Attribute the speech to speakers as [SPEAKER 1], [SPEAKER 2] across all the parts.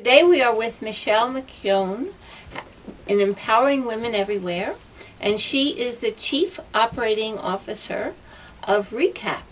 [SPEAKER 1] Today we are with McKeon in Empowering Women Everywhere, and she is the Chief Operating Officer of RECAP,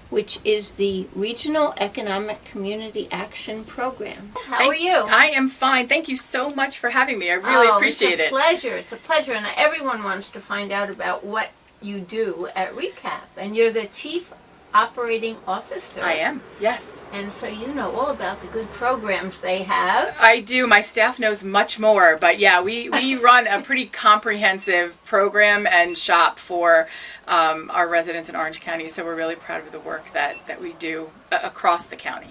[SPEAKER 1] which is the Regional Economic Community Action Program. How are you?
[SPEAKER 2] I am fine. Thank you so much for having me. I really appreciate it.
[SPEAKER 1] It's a pleasure. It's a pleasure, and everyone wants to find out about what you do at RECAP, and you're the Chief Operating Officer.
[SPEAKER 2] I am, yes.
[SPEAKER 1] And so you know all about the good programs they have.
[SPEAKER 2] I do. My staff knows much more, but yeah, we run a pretty comprehensive program and shop for our residents in Orange County, so we're really proud of the work that we do across the county.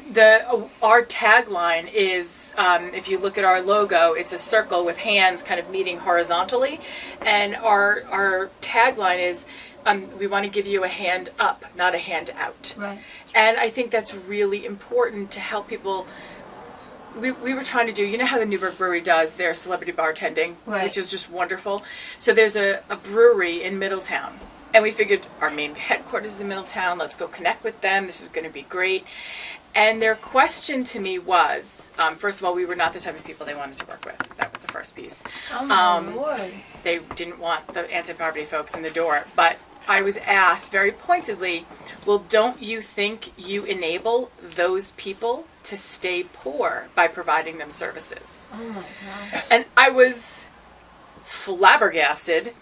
[SPEAKER 2] Our tagline is, if you look at our logo, it's a circle with hands kind of meeting horizontally, and our tagline is, we want to give you a hand up, not a hand out.
[SPEAKER 1] Right.
[SPEAKER 2] And I think that's really important to help people. We were trying to do, you know how the Newburgh Brewery does their celebrity bartending,
[SPEAKER 1] right,
[SPEAKER 2] which is just wonderful. So there's a brewery in Middletown, and we figured our main headquarters is in Middletown. Let's go connect with them. This is going to be great. And their question to me was, first of all, we were not the type of people they wanted to work with. That was the first piece.
[SPEAKER 1] Oh my Lord.
[SPEAKER 2] They didn't want the anti-poverty folks in the door, but I was asked very pointedly, well, don't you think you enable those people to stay poor by providing them services?
[SPEAKER 1] Oh my God.
[SPEAKER 2] And I was flabbergasted,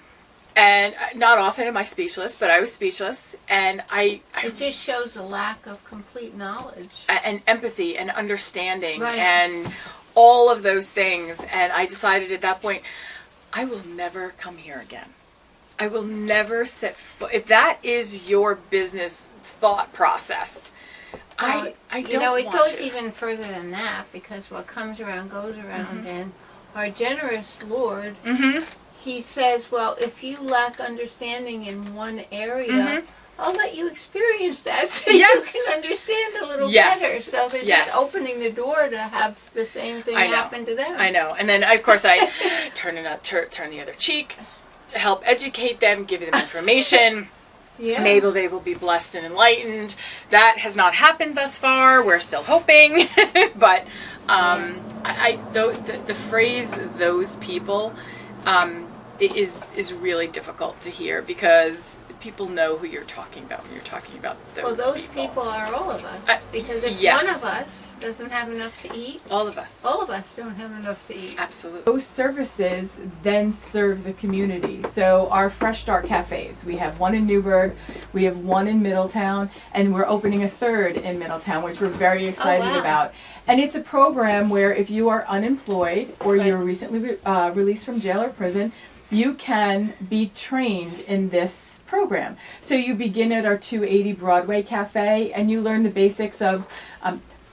[SPEAKER 2] and not often am I speechless, but I was speechless, and
[SPEAKER 1] it just shows a lack of complete knowledge.
[SPEAKER 2] And empathy and understanding,
[SPEAKER 1] right,
[SPEAKER 2] and all of those things. And I decided at that point, I will never come here again. I will never set foot. If that is your business thought process, I don't want to.
[SPEAKER 1] It goes even further than that, because what comes around goes around, and our generous Lord, He says, well, if you lack understanding in one area, I'll let you experience that so you can understand a little better. So they're just opening the door to have the same thing happen to them.
[SPEAKER 2] I know. And then, of course, I turn the other cheek, help educate them, give them information. Maybe they will be blessed and enlightened. That has not happened thus far. We're still hoping. But the phrase "those people" is really difficult to hear, because people know who you're talking about when you're talking about those people.
[SPEAKER 1] Well, those people are all of us. Because if one of us doesn't have enough to eat, all of us don't have enough to eat.
[SPEAKER 2] Absolutely.
[SPEAKER 3] Those services then serve the community. So our Fresh Start cafes, we have one in Newburgh, we have one in Middletown, and we're opening a third in Middletown, which we're very excited about. And it's a program where if you are unemployed or you're recently released from jail or prison, you can be trained in this program. So you begin at our 280 Broadway Cafe, and you learn the basics of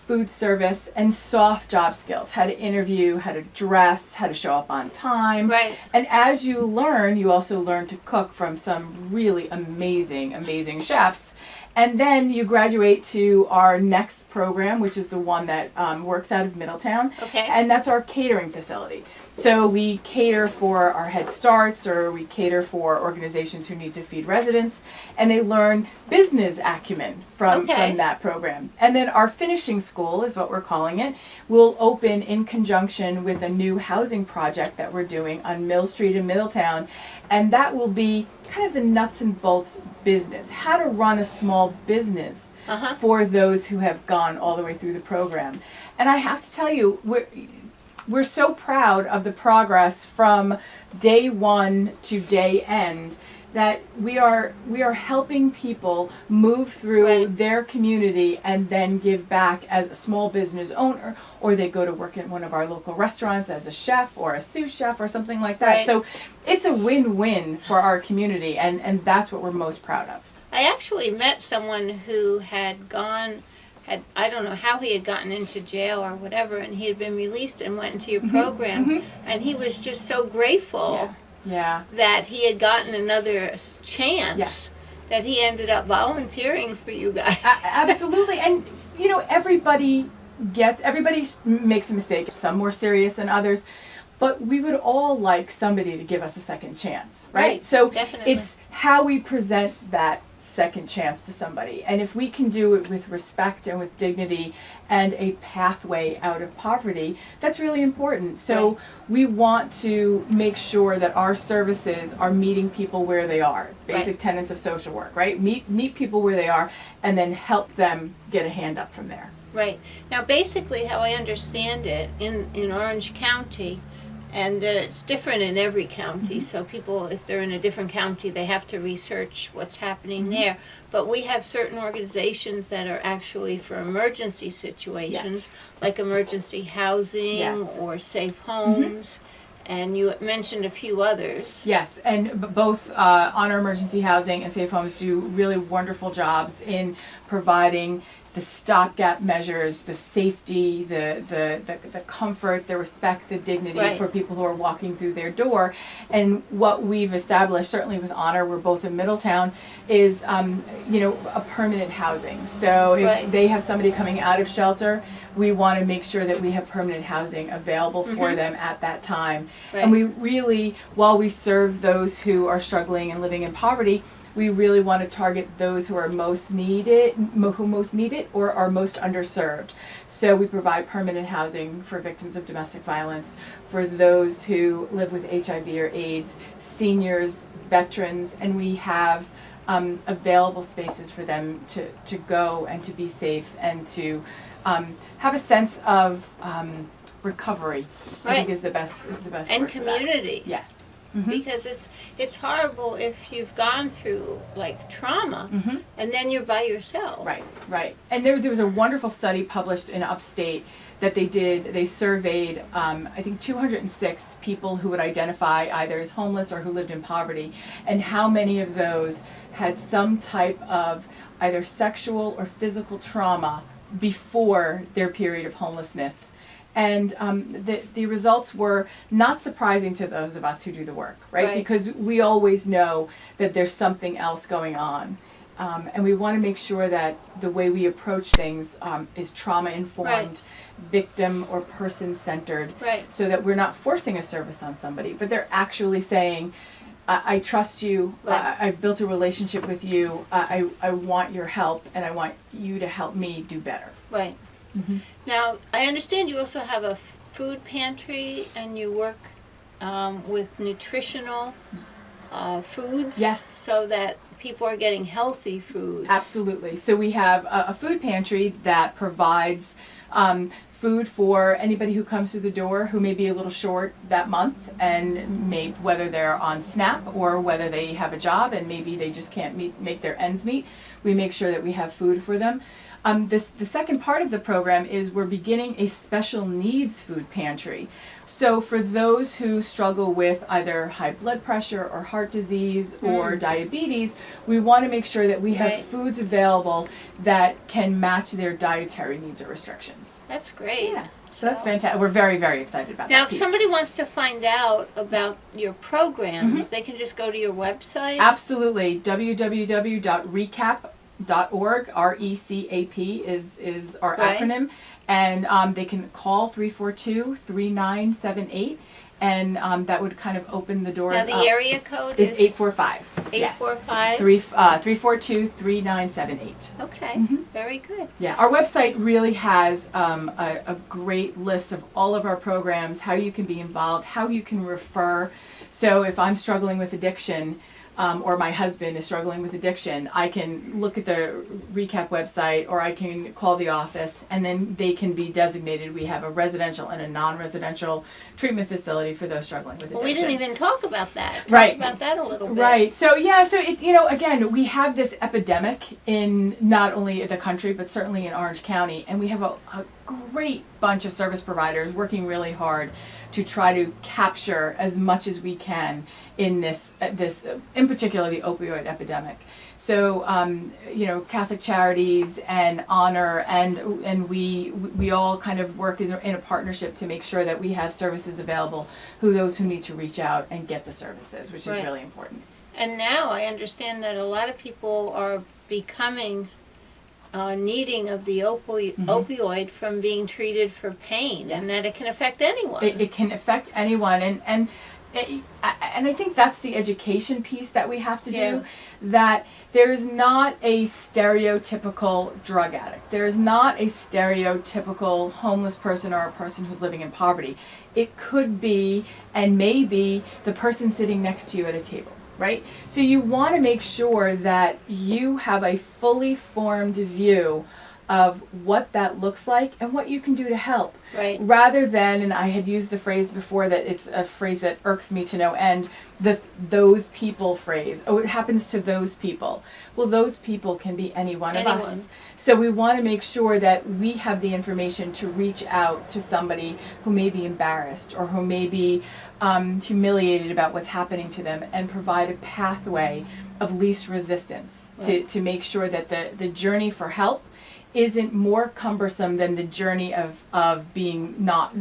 [SPEAKER 3] food service and soft job skills, how to interview, how to dress, how to show up on time.
[SPEAKER 1] Right.
[SPEAKER 3] And as you learn, you also learn to cook from some really amazing chefs. And then you graduate to our next program, which is the one that works out of Middletown.
[SPEAKER 1] Okay.
[SPEAKER 3] And that's our catering facility. So we cater for our Head Starts, or we cater for organizations who need to feed residents, and they learn business acumen from that program. And then our finishing school, is what we're calling it, will open in conjunction with a new housing project that we're doing on Mill Street in Middletown. And that will be kind of the nuts and bolts business, how to run a small business for those who have gone all the way through the program. And I have to tell you, we're so proud of the progress from day one to day end, that we are helping people move through their community and then give back as a small business owner, or they go to work at one of our local restaurants as a chef or a sous chef or something like that. So it's a win-win for our community, and that's what we're most proud of.
[SPEAKER 1] I actually met someone who had I don't know how he had gotten into jail or whatever, and he had been released and went into your program, and he was just so grateful that he had gotten another chance, that he ended up volunteering for you guys.
[SPEAKER 3] Absolutely. And you know, everybody makes a mistake, some more serious than others, but we would all like somebody to give us a second chance, right? So
[SPEAKER 1] definitely.
[SPEAKER 3] It's how we present that second chance to somebody. And if we can do it with respect and with dignity and a pathway out of poverty, that's really important. So
[SPEAKER 1] Right.
[SPEAKER 3] we want to make sure that our services are meeting people where they are. Basic
[SPEAKER 1] Right.
[SPEAKER 3] tenets of social work, right? Meet people where they are and then help them get a hand up from there.
[SPEAKER 1] Right. Now, basically, how I understand it, in Orange County, and it's different in every county, so people, if they're in a different county, they have to research what's happening there. But we have certain organizations that are actually for emergency situations, like emergency housing
[SPEAKER 3] Yes.
[SPEAKER 1] or safe homes. And you mentioned a few others.
[SPEAKER 3] Yes, and both Honor Emergency Housing and Safe Homes do really wonderful jobs in providing the stopgap measures, the safety, the comfort, the respect, the dignity
[SPEAKER 1] Right.
[SPEAKER 3] for people who are walking through their door. And what we've established, certainly with Honor, we're both in Middletown, is a permanent housing. So if
[SPEAKER 1] Right.
[SPEAKER 3] they have somebody coming out of shelter, we want to make sure that we have permanent housing available for them at that time.
[SPEAKER 1] Right.
[SPEAKER 3] And we really, while we serve those who are struggling and living in poverty, we really want to target those who are most needed, or are most underserved. So we provide permanent housing for victims of domestic violence, for those who live with HIV or AIDS, seniors, veterans, and we have available spaces for them to go and to be safe and to have a sense of recovery. I think
[SPEAKER 1] Right.
[SPEAKER 3] is the best
[SPEAKER 1] And
[SPEAKER 3] word for that.
[SPEAKER 1] community.
[SPEAKER 3] Yes.
[SPEAKER 1] Because it's horrible if you've gone through like trauma and then you're by yourself.
[SPEAKER 3] Right. And there was a wonderful study published in Upstate that they did. They surveyed, I think, 206 people who would identify either as homeless or who lived in poverty, and how many of those had some type of either sexual or physical trauma before their period of homelessness. And the results were not surprising to those of us who do the work, right? Because we always know that there's something else going on. And we want to make sure that the way we approach things is trauma-informed, victim or person-centered, so that we're not forcing a service on somebody, but they're actually saying, I trust you, I've built a relationship with you, I want your help, and I want you to help me do better.
[SPEAKER 1] Right. Now, I understand you also have a food pantry and you work with nutritional foods.
[SPEAKER 3] Yes.
[SPEAKER 1] So that people are getting healthy foods.
[SPEAKER 3] Absolutely. So we have a food pantry that provides food for anybody who comes through the door who may be a little short that month, and whether they're on SNAP or whether they have a job and maybe they just can't make their ends meet. We make sure that we have food for them. The second part of the program is we're beginning a special needs food pantry. So for those who struggle with either high blood pressure or heart disease or diabetes, we want to make sure that we have foods available that can match their dietary needs or restrictions.
[SPEAKER 1] That's great.
[SPEAKER 3] Yeah. So that's fantastic. We're very, very excited about
[SPEAKER 1] Now,
[SPEAKER 3] that
[SPEAKER 1] if
[SPEAKER 3] piece.
[SPEAKER 1] somebody wants to find out about your programs, they can just go to your website?
[SPEAKER 3] Absolutely. www.recap.org. RECAP is our acronym, and they can call 342-3978, and that would kind of open the doors.
[SPEAKER 1] Now the area code
[SPEAKER 3] is 845.
[SPEAKER 1] 845.
[SPEAKER 3] 342-3978.
[SPEAKER 1] Okay, very good.
[SPEAKER 3] Yeah, our website really has a great list of all of our programs, how you can be involved, how you can refer. So if I'm struggling with addiction, or my husband is struggling with addiction, I can look at the Recap website, or I can call the office, and then they can be designated. We have a residential and a non-residential treatment facility for those struggling with addiction.
[SPEAKER 1] Well, we didn't even talk about that.
[SPEAKER 3] Right.
[SPEAKER 1] Talk about that a little bit.
[SPEAKER 3] Right. So it, again, we have this epidemic in not only the country, but certainly in Orange County, and we have a great bunch of service providers working really hard to try to capture as much as we can in this in particular the opioid epidemic. So Catholic Charities and Honor and we all kind of work in a partnership to make sure that we have services available for those who need to reach out and get the services, which is really important.
[SPEAKER 1] And now I understand that a lot of people are becoming needing of the opioid from being treated for pain, and that it can affect anyone.
[SPEAKER 3] It can affect anyone, and and I think that's the education piece that we have to do,
[SPEAKER 1] Yeah.
[SPEAKER 3] that there is not a stereotypical drug addict. There is not a stereotypical homeless person or a person who's living in poverty. It could be, and maybe, the person sitting next to you at a table, right? So you want to make sure that you have a fully formed view of what that looks like and what you can do to help.
[SPEAKER 1] Right.
[SPEAKER 3] Rather than, and I had used the phrase before that it's a phrase that irks me to no end, the those people phrase. Oh, it happens to those people. Well, those people can be any one of us. So we want to make sure that we have the information to reach out to somebody who may be embarrassed or who may be humiliated about what's happening to them, and provide a pathway of least resistance to make sure that the journey for help isn't more cumbersome than the journey of being not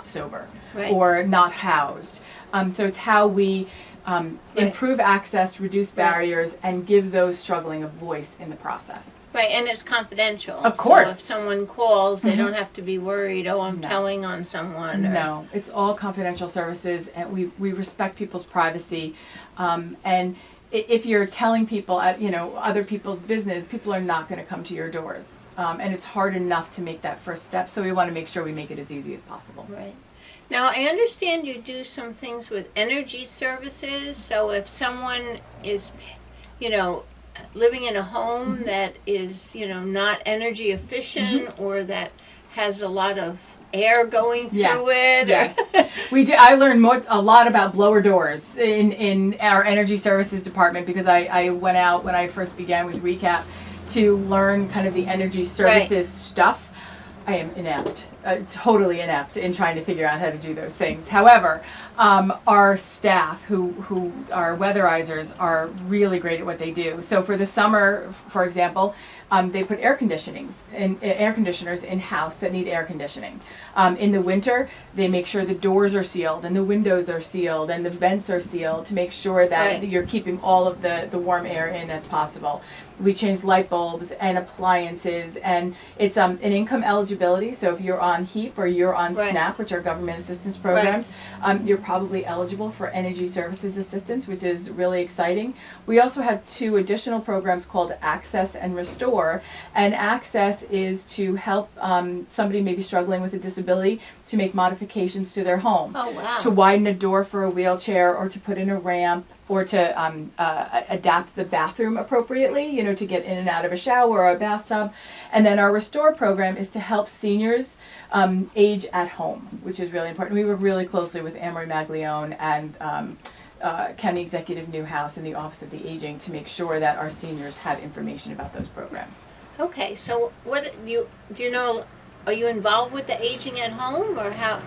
[SPEAKER 3] sober or not housed. So it's how we improve access, reduce barriers, and give those struggling a voice in the process.
[SPEAKER 1] Right, and it's confidential.
[SPEAKER 3] Of course.
[SPEAKER 1] So if someone calls, they don't have to be worried, I'm telling on someone.
[SPEAKER 3] No, it's all confidential services, and we respect people's privacy. And if you're telling people, other people's business, people are not going to come to your doors. And it's hard enough to make that first step, so we want to make sure we make it as easy as possible.
[SPEAKER 1] Right. Now, I understand you do some things with energy services. So if someone is, living in a home that is, not energy efficient or that has a lot of air going through it.
[SPEAKER 3] Yes. We do. I learned a lot about blower doors in our energy services department, because I went out when I first began with Recap to learn kind of the energy services stuff. I am inept, totally inept in trying to figure out how to do those things. However, our staff, who are weatherizers, are really great at what they do. So for the summer, for example, they put air conditioners in house that need air conditioning. In the winter, they make sure the doors are sealed and the windows are sealed and the vents are sealed to make sure that you're keeping all of the warm air in as possible. We change light bulbs and appliances, and it's an income eligibility. So if you're on HEAP or you're on SNAP, which are government assistance programs, you're probably eligible for energy services assistance, which is really exciting. We also have 2 additional programs called Access and Restore. And Access is to help somebody maybe struggling with a disability to make modifications to their home.
[SPEAKER 1] Oh, wow.
[SPEAKER 3] To widen a door for a wheelchair, or to put in a ramp, or to adapt the bathroom appropriately, to get in and out of a shower or a bathtub. And then our Restore program is to help seniors age at home, which is really important. We work really closely with Amory Maglione and County Executive Newhouse and the Office of the Aging to make sure that our seniors have information about those programs.
[SPEAKER 1] Okay, so what do you know? Are you involved with the aging at home, or how?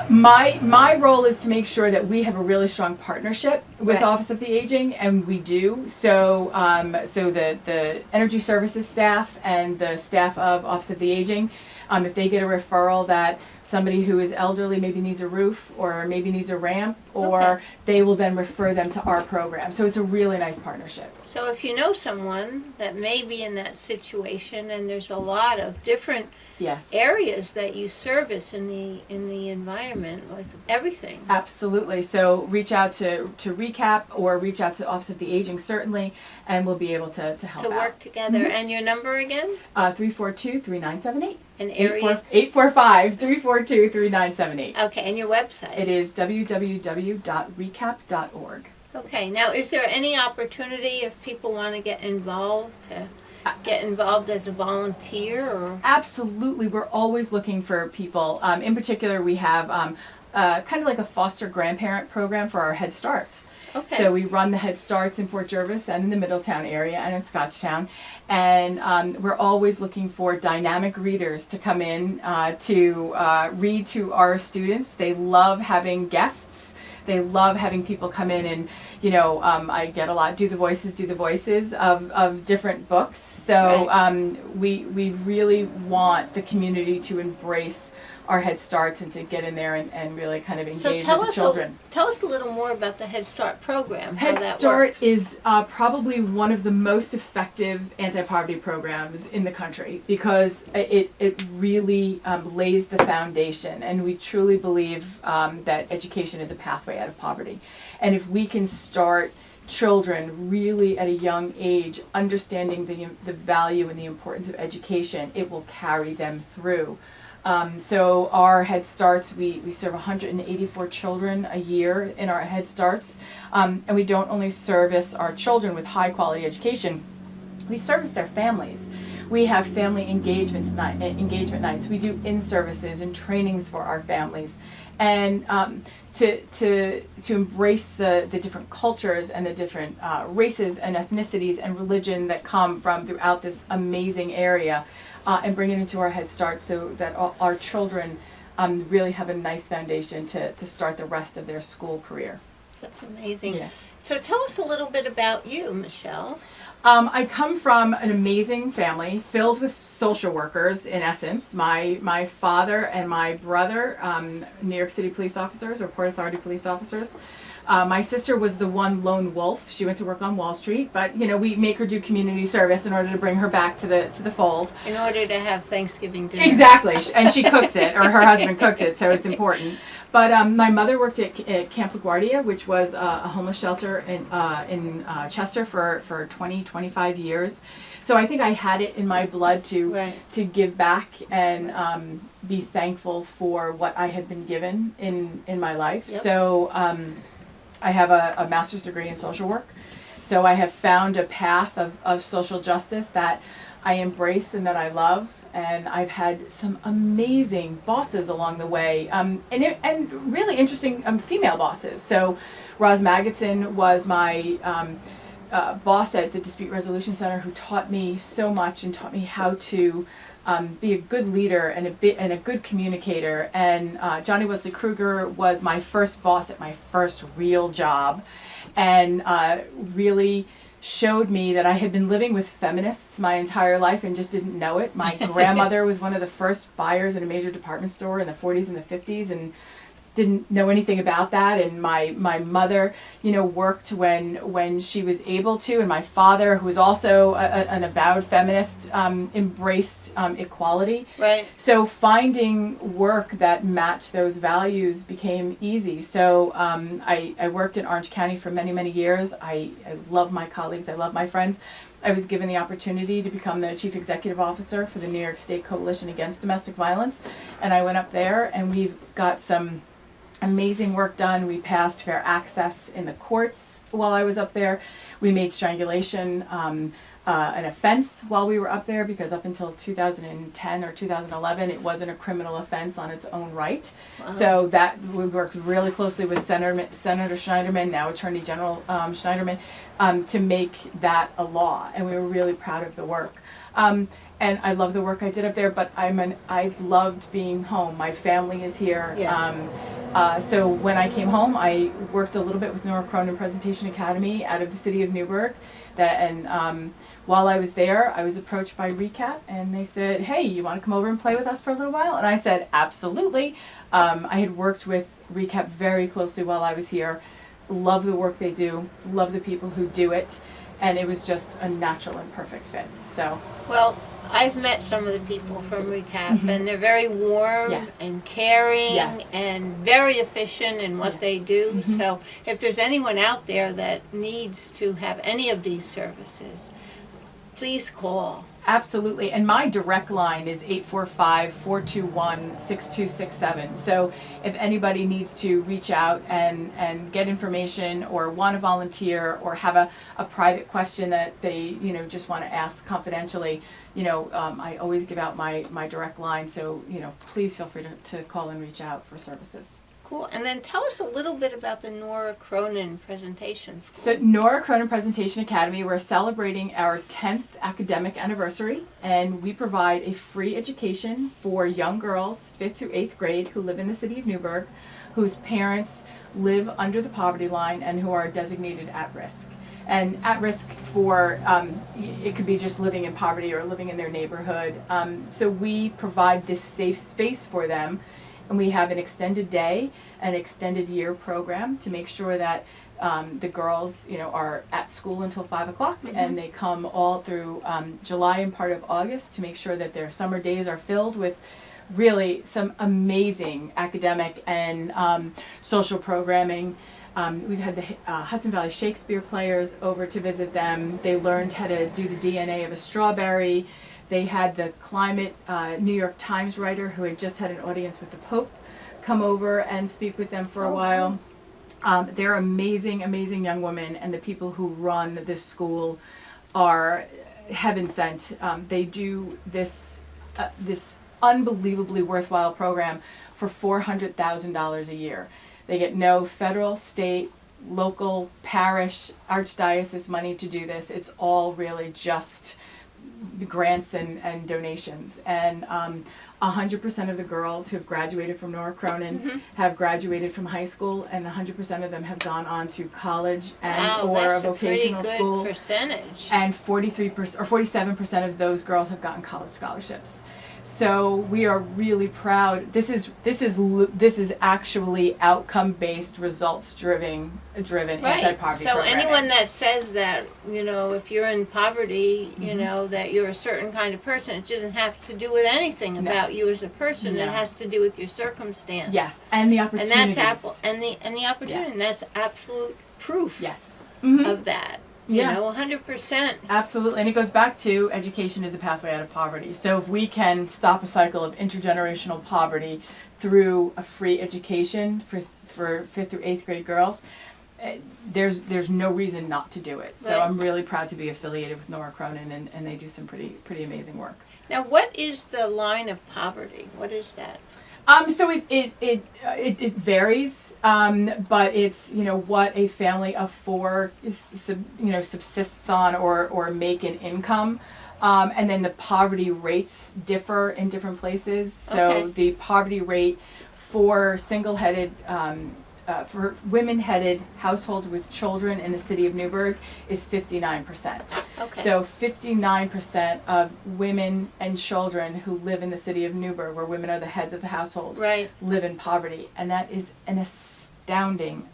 [SPEAKER 3] My role is to make sure that we have a really strong partnership with Office of the Aging, and we do. So the energy services staff and the staff of Office of the Aging, if they get a referral that somebody who is elderly maybe needs a roof or maybe needs a ramp, or they will then refer them to our program. So it's a really nice partnership.
[SPEAKER 1] So if you know someone that may be in that situation, and there's a lot of different areas that you service in the environment, like everything.
[SPEAKER 3] Absolutely. So reach out to Recap or reach out to Office of the Aging, certainly, and we'll be able to help out.
[SPEAKER 1] To work together. Mm-hmm. And your number again?
[SPEAKER 3] 342-3978.
[SPEAKER 1] An area?
[SPEAKER 3] 845-342-3978.
[SPEAKER 1] Okay, and your website?
[SPEAKER 3] It is www.recap.org.
[SPEAKER 1] Okay, now is there any opportunity if people want to get involved as a volunteer? Or?
[SPEAKER 3] Absolutely, we're always looking for people. In particular, we have kind of like a foster grandparent program for our Head Start.
[SPEAKER 1] Okay.
[SPEAKER 3] So we run the Head Starts in Port Jervis and in the Middletown area and in Scotchtown. And we're always looking for dynamic readers to come in to read to our students. They love having guests. They love having people come in and, I get a lot, do the voices of different books. So we really want the community to embrace our Head Starts and to get in there and really kind of engage
[SPEAKER 1] So
[SPEAKER 3] with the children.
[SPEAKER 1] tell us a little more about the Head Start program. How
[SPEAKER 3] Head
[SPEAKER 1] that
[SPEAKER 3] Start
[SPEAKER 1] works.
[SPEAKER 3] is probably one of the most effective anti-poverty programs in the country because it really lays the foundation, and we truly believe that education is a pathway out of poverty. And if we can start children really at a young age understanding the value and the importance of education, it will carry them through. So our Head Starts, we serve 184 children a year in our Head Starts, and we don't only service our children with high quality education, we service their families. We have family engagement nights. We do in-services and trainings for our families. And to embrace the different cultures and the different races and ethnicities and religion that come from throughout this amazing area, and bring it into our Head Start so that our children really have a nice foundation to start the rest of their school career.
[SPEAKER 1] That's amazing.
[SPEAKER 3] Yeah.
[SPEAKER 1] So tell us a little bit about you, Michelle.
[SPEAKER 3] I come from an amazing family filled with social workers, in essence. My father and my brother, New York City police officers or Port Authority police officers. My sister was the one lone wolf. She went to work on Wall Street, but we make her do community service in order to bring her back to the fold.
[SPEAKER 1] In order to have Thanksgiving dinner.
[SPEAKER 3] Exactly, and she cooks it, or her husband cooks it, so it's important. But my mother worked at Camp LaGuardia, which was a homeless shelter in Chester for 25 years. So I think I had it in my blood to give back and be thankful for what I had been given in my life. Yep. So I have a master's degree in social work. So I have found a path of social justice that I embrace and that I love. And I've had some amazing bosses along the way, and really interesting female bosses. So Roz Magidson was my boss at the Dispute Resolution Center, who taught me so much and taught me how to be a good leader and a good communicator. And Johnny Wesley Kruger was my first boss at my first real job, and really showed me that I had been living with feminists my entire life and just didn't know it. My grandmother was one of the first buyers in a major department store in the 40s and the 50s, and didn't know anything about that. And my mother, worked when she was able to, and my father, who was also an avowed feminist, embraced equality.
[SPEAKER 1] Right.
[SPEAKER 3] So finding work that matched those values became easy. So I worked in Orange County for many, many years. I love my colleagues. I love my friends. I was given the opportunity to become the Chief Executive Officer for the New York State Coalition Against Domestic Violence. And I went up there, and we've got some amazing work done. We passed fair access in the courts while I was up there. We made strangulation an offense while we were up there, because up until 2010 or 2011 it wasn't a criminal offense on its own right. Wow. So that we worked really closely with Senator Schneiderman, now Attorney General Schneiderman, to make that a law, and we were really proud of the work. And I love the work I did up there, but I loved being home. My family is here. Yeah. So when I came home, I worked a little bit with Nora Cronin Presentation Academy out of the city of Newburgh. While I was there, I was approached by RECAP, and they said, "Hey, you want to come over and play with us for a little while?" And I said, "Absolutely." I had worked with RECAP very closely while I was here. Love the work they do. Love the people who do it. And it was just a natural and perfect fit. So.
[SPEAKER 1] Well, I've met some of the people from RECAP, and they're very warm and caring and very efficient in what they do. So if there's anyone out there that needs to have any of these services, please call.
[SPEAKER 3] Absolutely. And my direct line is 845-421-6267. So if anybody needs to reach out and get information, or want to volunteer, or have a private question that they just want to ask confidentially, I always give out my direct line. So please feel free to call and reach out for services.
[SPEAKER 1] Cool. And then tell us a little bit about the Nora Cronin Presentation School.
[SPEAKER 3] So Nora Cronin Presentation Academy, we're celebrating our 10th academic anniversary, and we provide a free education for young girls, 5th through 8th grade, who live in the city of Newburgh, whose parents live under the poverty line and who are designated at risk. and at risk for, it could be just living in poverty or living in their neighborhood. So we provide this safe space for them, and we have an extended day, an extended year program to make sure that the girls, are at school until 5 o'clock, and they come all through July and part of August to make sure that their summer days are filled with really some amazing academic and social programming. We've had the Hudson Valley Shakespeare players over to visit them. They learned how to do the DNA of a strawberry. They had the climate New York Times writer who had just had an audience with the Pope come over and speak with them for a while. They're amazing, amazing young women, and the people who run this school are heaven sent. They do this unbelievably worthwhile program for $400,000 a year. They get no federal, state, local, parish, archdiocese money to do this. It's all really just grants and donations. And 100% of the girls who have graduated from Nora Cronin have graduated from high school, and 100% of them have gone on to college and or a vocational school.
[SPEAKER 1] Percentage.
[SPEAKER 3] And 43% or 47% of those girls have gotten college scholarships. So we are really proud. This is actually outcome-based, results-driven anti-poverty
[SPEAKER 1] So
[SPEAKER 3] programming.
[SPEAKER 1] anyone that says that, if you're in poverty, that you're a certain kind of person, it doesn't have to do with anything about you as a person.
[SPEAKER 3] No.
[SPEAKER 1] It has to do with your circumstance.
[SPEAKER 3] Yes, and the opportunities.
[SPEAKER 1] And that's the opportunity.
[SPEAKER 3] Yeah.
[SPEAKER 1] And that's absolute proof
[SPEAKER 3] Yes.
[SPEAKER 1] of that.
[SPEAKER 3] Yeah.
[SPEAKER 1] 100%.
[SPEAKER 3] Absolutely, and it goes back to education is a pathway out of poverty. So if we can stop a cycle of intergenerational poverty through a free education for 5th through 8th grade girls, there's no reason not to do it. So
[SPEAKER 1] Right.
[SPEAKER 3] I'm really proud to be affiliated with Nora Cronin, and they do some pretty amazing work.
[SPEAKER 1] Now, what is the line of poverty? What is that?
[SPEAKER 3] So it varies, but it's what a family of four subsists on or make an income, and then the poverty rates differ in different places. So
[SPEAKER 1] Okay.
[SPEAKER 3] the poverty rate for single-headed for women-headed households with children in the city of Newburgh is 59%.
[SPEAKER 1] Okay.
[SPEAKER 3] So 59% of women and children who live in the city of Newburgh, where women are the heads of the household,
[SPEAKER 1] Right.
[SPEAKER 3] live in poverty, and that is an astounding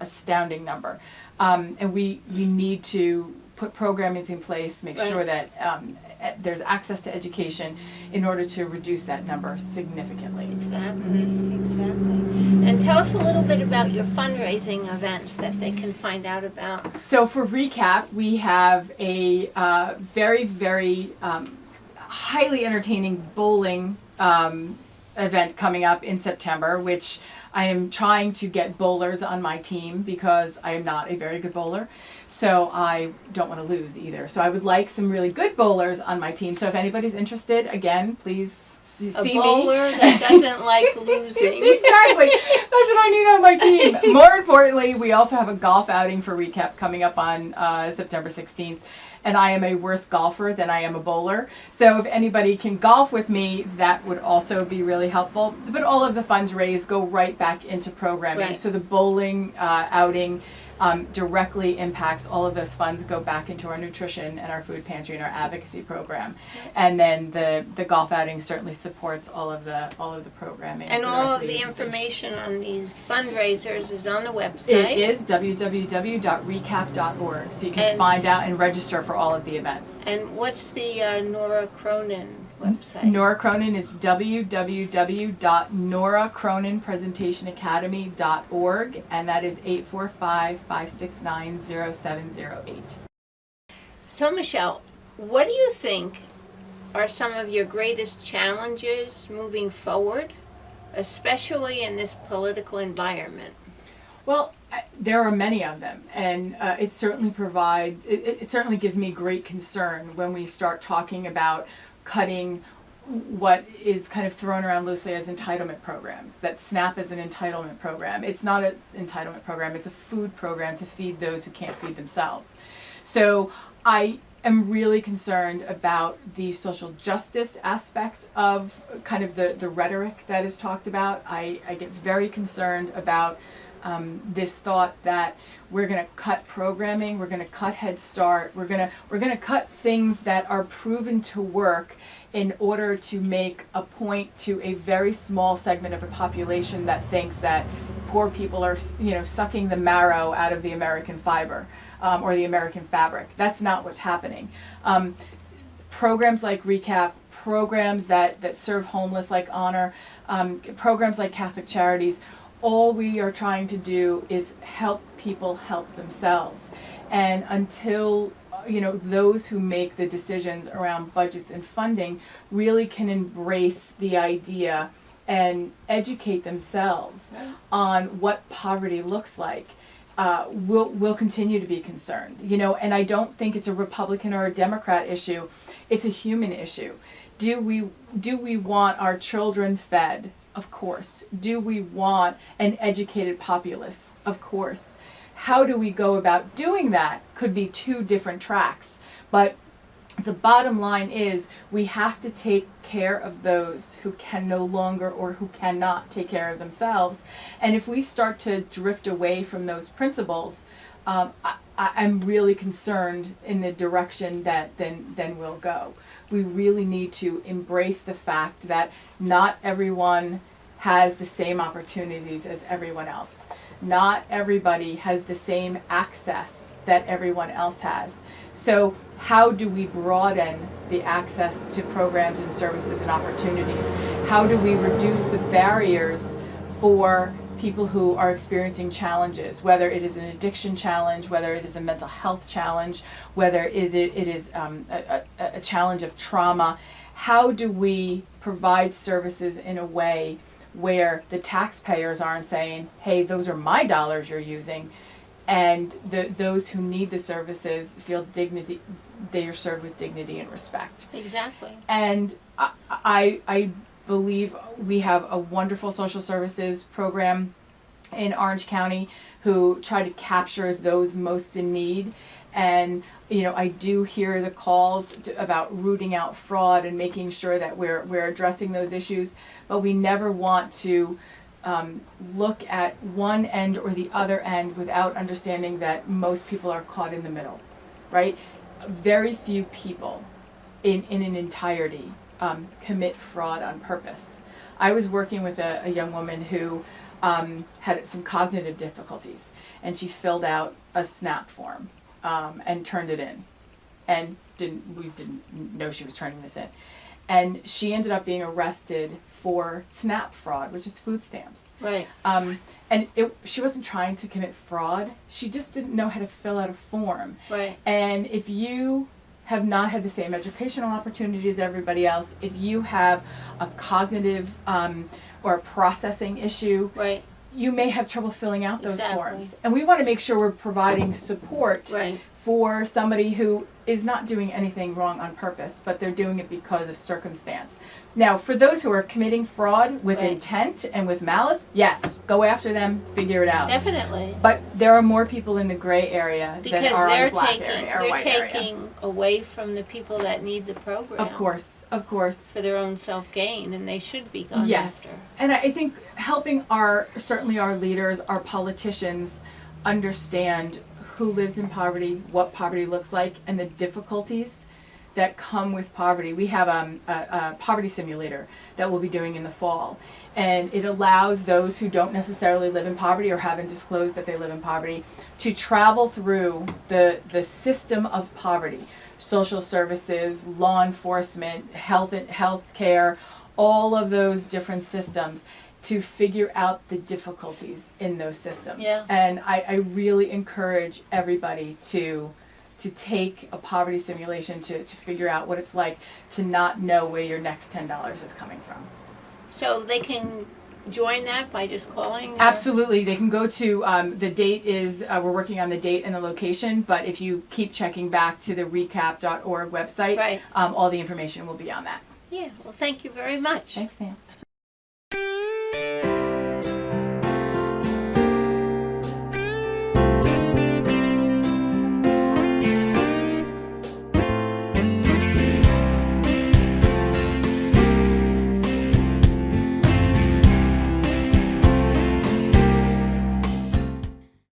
[SPEAKER 3] number. And we need to put programming in place, make
[SPEAKER 1] Right.
[SPEAKER 3] sure that there's access to education in order to reduce that number significantly.
[SPEAKER 1] Exactly. And tell us a little bit about your fundraising events that they can find out about.
[SPEAKER 3] So for recap, we have a very, very highly entertaining bowling event coming up in September, which I am trying to get bowlers on my team because I am not a very good bowler. So I don't want to lose either. So I would like some really good bowlers on my team. So if anybody's interested, again, please see me.
[SPEAKER 1] A bowler that doesn't like losing.
[SPEAKER 3] Exactly. That's what I need on my team. More importantly, we also have a golf outing for recap coming up on September 16th. And I am a worse golfer than I am a bowler. So if anybody can golf with me, that would also be really helpful. But all of the funds raised go right back into programming.
[SPEAKER 1] Right.
[SPEAKER 3] So the bowling outing directly impacts all of those funds go back into our nutrition and our food pantry and our advocacy program. And then the golf outing certainly supports all of the programming.
[SPEAKER 1] And
[SPEAKER 3] for
[SPEAKER 1] all
[SPEAKER 3] rest
[SPEAKER 1] of the
[SPEAKER 3] agency.
[SPEAKER 1] information on these fundraisers is on the website.
[SPEAKER 3] It is www.recap.org, so you can find out and register for all of the events.
[SPEAKER 1] And what's the Nora Cronin website?
[SPEAKER 3] Nora Cronin is www.noracroninpresentationacademy.org, and that is 845-569-0708.
[SPEAKER 1] So, Michelle, what do you think are some of your greatest challenges moving forward, especially in this political environment?
[SPEAKER 3] Well, there are many of them, and it certainly it certainly gives me great concern when we start talking about cutting what is kind of thrown around loosely as entitlement programs. That SNAP is an entitlement program. It's not an entitlement program, it's a food program to feed those who can't feed themselves. So I am really concerned about the social justice aspect of kind of the rhetoric that is talked about. I get very concerned about this thought that we're going to cut programming, we're going to cut Head Start, we're going to cut things that are proven to work in order to make a point to a very small segment of the population that thinks that poor people are, sucking the marrow out of the American fiber or the American fabric. That's not what's happening. Programs like RECAP, programs that serve homeless like Honor, programs like Catholic Charities, all we are trying to do is help people help themselves. And until those who make the decisions around budgets and funding really can embrace the idea and educate themselves on what poverty looks like, we'll continue to be concerned. And I don't think it's a Republican or a Democrat issue. It's a human issue. Do we want our children fed? Of course. Do we want an educated populace? Of course. How do we go about doing that? Could be two different tracks. But the bottom line is we have to take care of those who can no longer or who cannot take care of themselves. And if we start to drift away from those principles, I'm really concerned in the direction that then we'll go. We really need to embrace the fact that not everyone has the same opportunities as everyone else. Not everybody has the same access that everyone else has. So how do we broaden the access to programs and services and opportunities? How do we reduce the barriers for people who are experiencing challenges, whether it is an addiction challenge, whether it is a mental health challenge, whether it is a challenge of trauma? How do we provide services in a way where the taxpayers aren't saying, hey, those are my dollars you're using, and those who need the services feel dignity, they are served with dignity and respect.
[SPEAKER 1] Exactly.
[SPEAKER 3] And I believe we have a wonderful social services program in Orange County who try to capture those most in need. And I do hear the calls about rooting out fraud and making sure that we're addressing those issues, but we never want to look at one end or the other end without understanding that most people are caught in the middle, right? Very few people in an entirety commit fraud on purpose. I was working with a young woman who had some cognitive difficulties, and she filled out a SNAP form and turned it in, and we didn't know she was turning this in, and she ended up being arrested for SNAP fraud, which is food stamps.
[SPEAKER 1] Right.
[SPEAKER 3] And she wasn't trying to commit fraud. She just didn't know how to fill out a form.
[SPEAKER 1] Right.
[SPEAKER 3] And if you have not had the same educational opportunities as everybody else, if you have a cognitive or a processing issue,
[SPEAKER 1] right,
[SPEAKER 3] you may have trouble filling out those
[SPEAKER 1] exactly.
[SPEAKER 3] forms. And we want to make sure we're providing support
[SPEAKER 1] right.
[SPEAKER 3] for somebody who is not doing anything wrong on purpose, but they're doing it because of circumstance. Now, for those who are committing fraud with
[SPEAKER 1] right.
[SPEAKER 3] intent and with malice, yes, go after them, figure it out.
[SPEAKER 1] Definitely.
[SPEAKER 3] But there are more people in the gray area
[SPEAKER 1] because
[SPEAKER 3] than are in
[SPEAKER 1] they're
[SPEAKER 3] the black
[SPEAKER 1] taking
[SPEAKER 3] area or
[SPEAKER 1] they're
[SPEAKER 3] white
[SPEAKER 1] taking
[SPEAKER 3] area.
[SPEAKER 1] away from the people that need the program.
[SPEAKER 3] Of course.
[SPEAKER 1] For their own self-gain, and they should be gone
[SPEAKER 3] Yes.
[SPEAKER 1] after.
[SPEAKER 3] And I think helping certainly our leaders, our politicians, understand who lives in poverty, what poverty looks like, and the difficulties that come with poverty. We have a poverty simulator that we'll be doing in the fall, and it allows those who don't necessarily live in poverty or haven't disclosed that they live in poverty to travel through the system of poverty: social services, law enforcement, health care, all of those different systems, to figure out the difficulties in those systems.
[SPEAKER 1] Yeah.
[SPEAKER 3] And I really encourage everybody to take a poverty simulation to figure out what it's like to not know where your next $10 is coming from.
[SPEAKER 1] So they can join that by just calling?
[SPEAKER 3] Absolutely. They can go to, the date is, we're working on the date and the location, but if you keep checking back to the recap.org website,
[SPEAKER 1] right.
[SPEAKER 3] All the information will be on that.
[SPEAKER 1] Yeah, well, thank you very much.
[SPEAKER 3] Thanks, Sam.